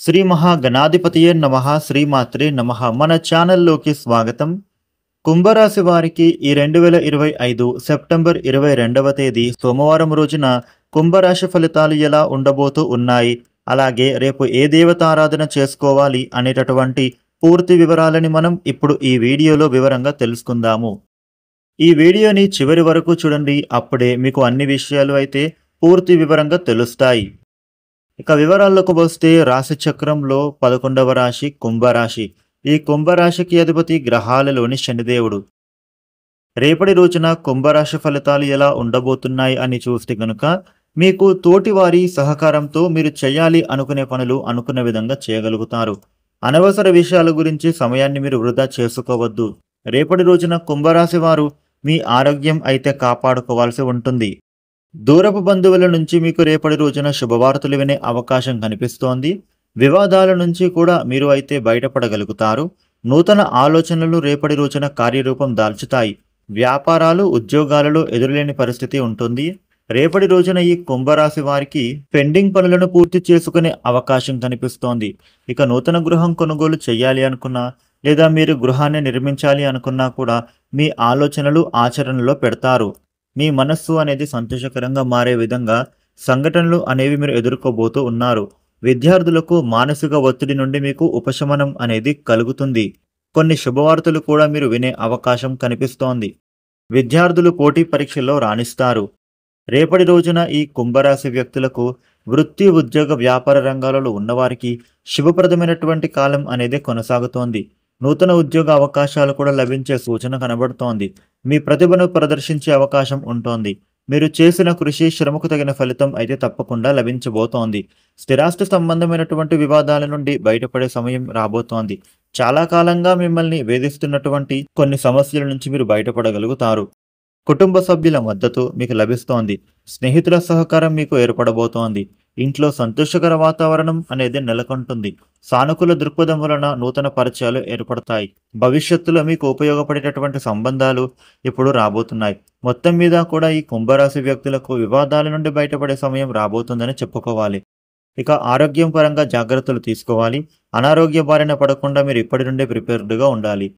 శ్రీ మహాగణాధిపతియే నమః శ్రీమాత్రే నమః. మన ఛానల్లోకి స్వాగతం. కుంభరాశి వారికి ఈ 2025 సెప్టెంబర్ 22వ తేదీ సోమవారం రోజున కుంభరాశి ఫలితాలు ఎలా ఉండబోతూ ఉన్నాయి, అలాగే రేపు ఏ దేవత ఆరాధన చేసుకోవాలి అనేటటువంటి పూర్తి వివరాలని మనం ఇప్పుడు ఈ వీడియోలో వివరంగా తెలుసుకుందాము. ఈ వీడియోని చివరి వరకు చూడండి, అప్పుడే మీకు అన్ని విషయాలు అయితే పూర్తి వివరంగా తెలుస్తాయి. ఇక వివరాల్లోకి వస్తే రాశి చక్రంలో 11వ రాశి కుంభరాశి. ఈ కుంభరాశికి అధిపతి గ్రహాలలోని శనిదేవుడు. రేపటి రోజున కుంభరాశి ఫలితాలు ఎలా ఉండబోతున్నాయి అని చూస్తే గనుక మీకు తోటివారి సహకారంతో మీరు చేయాలి అనుకునే పనులు అనుకున్న విధంగా చేయగలుగుతారు. అనవసర విషయాల గురించి సమయాన్ని మీరు వృధా చేసుకోవద్దు. రేపటి రోజున కుంభరాశి వారు మీ ఆరోగ్యం అయితే కాపాడుకోవాల్సి ఉంటుంది. దూరపు బంధువుల నుంచి మీకు రేపటి రోజున శుభవార్తలు వినే అవకాశం కనిపిస్తోంది. వివాదాల నుంచి కూడా మీరు అయితే బయటపడగలుగుతారు. నూతన ఆలోచనలు రేపటి రోజున కార్యరూపం దాల్చుతాయి. వ్యాపారాలు ఉద్యోగాలలో ఎదురులేని పరిస్థితి ఉంటుంది. రేపటి రోజున ఈ కుంభరాశి వారికి పెండింగ్ పనులను పూర్తి చేసుకునే అవకాశం కనిపిస్తోంది. ఇక నూతన గృహం కొనుగోలు చేయాలి అనుకున్నా, లేదా మీరు గృహాన్ని నిర్మించాలి అనుకున్నా కూడా మీ ఆలోచనలు ఆచరణలో పెడతారు. మీ మనస్సు అనేది సంతోషకరంగా మారే విధంగా సంఘటనలు అనేవి మీరు ఎదుర్కోబోతూ ఉన్నారు. విద్యార్థులకు మానసిక ఒత్తిడి నుండి మీకు ఉపశమనం అనేది కలుగుతుంది. కొన్ని శుభవార్తలు కూడా మీరు వినే అవకాశం కనిపిస్తోంది. విద్యార్థులు పోటీ పరీక్షల్లో రాణిస్తారు. రేపటి రోజున ఈ కుంభరాశి వ్యక్తులకు వృత్తి ఉద్యోగ వ్యాపార రంగాలలో ఉన్నవారికి శుభప్రదమైనటువంటి కాలం అనేది కొనసాగుతోంది. నూతన ఉద్యోగ అవకాశాలు కూడా లభించే సూచన కనబడుతోంది. మీ ప్రతిభను ప్రదర్శించే అవకాశం ఉంటోంది. మీరు చేసిన కృషి శ్రమకు తగిన ఫలితం అయితే తప్పకుండా లభించబోతోంది. స్థిరాస్తి సంబంధమైనటువంటి వివాదాల నుండి బయటపడే సమయం రాబోతోంది. చాలా కాలంగా మిమ్మల్ని వేధిస్తున్నటువంటి కొన్ని సమస్యల నుంచి మీరు బయటపడగలుగుతారు. కుటుంబ సభ్యుల మద్దతు మీకు లభిస్తోంది. స్నేహితుల సహకారం మీకు ఏర్పడబోతోంది. ఇంట్లో సంతోషకర వాతావరణం అనేది నెలకొంటుంది. సానుకూల దృక్పథం వలన నూతన పరిచయాలు ఏర్పడతాయి. భవిష్యత్తులో మీకు ఉపయోగపడేటటువంటి సంబంధాలు ఇప్పుడు రాబోతున్నాయి. మొత్తం మీద కూడా ఈ కుంభరాశి వ్యక్తులకు వివాదాల నుండి బయటపడే సమయం రాబోతుందని చెప్పుకోవాలి. ఇక ఆరోగ్యం పరంగా జాగ్రత్తలు తీసుకోవాలి. అనారోగ్య బారిన పడకుండా మీరు ఇప్పటి నుండే ప్రిపేర్డ్గా ఉండాలి.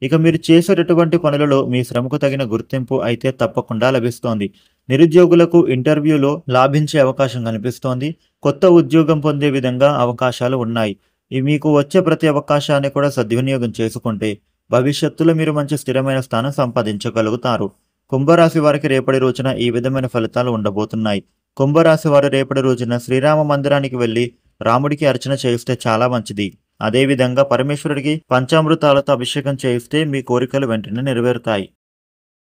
ఇక మీరు చేసేటటువంటి పనులలో మీ శ్రమకు తగిన గుర్తింపు అయితే తప్పకుండా లభిస్తోంది. నిరుద్యోగులకు ఇంటర్వ్యూలో లాభించే అవకాశం కనిపిస్తోంది. కొత్త ఉద్యోగం పొందే విధంగా అవకాశాలు ఉన్నాయి. మీకు వచ్చే ప్రతి అవకాశాన్ని కూడా సద్వినియోగం చేసుకుంటే భవిష్యత్తులో మీరు మంచి స్థిరమైన స్థానం సంపాదించగలుగుతారు. కుంభరాశి వారికి రేపటి రోజున ఈ విధమైన ఫలితాలు ఉండబోతున్నాయి. కుంభరాశి వారు రేపటి రోజున శ్రీరామ మందిరానికి వెళ్ళి రాముడికి అర్చన చేయిస్తే చాలా మంచిది. అదేవిధంగా పరమేశ్వరుడికి పంచామృతాలతో అభిషేకం చేయిస్తే మీ కోరికలు వెంటనే నెరవేరుతాయి.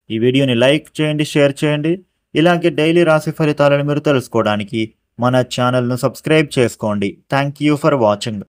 ఈ వీడియోని లైక్ చేయండి, షేర్ చేయండి. ఇలాగే డైలీ రాశి ఫలితాలను మీరు తెలుసుకోవడానికి మన ఛానల్ను సబ్స్క్రైబ్ చేసుకోండి. Thank you for watching.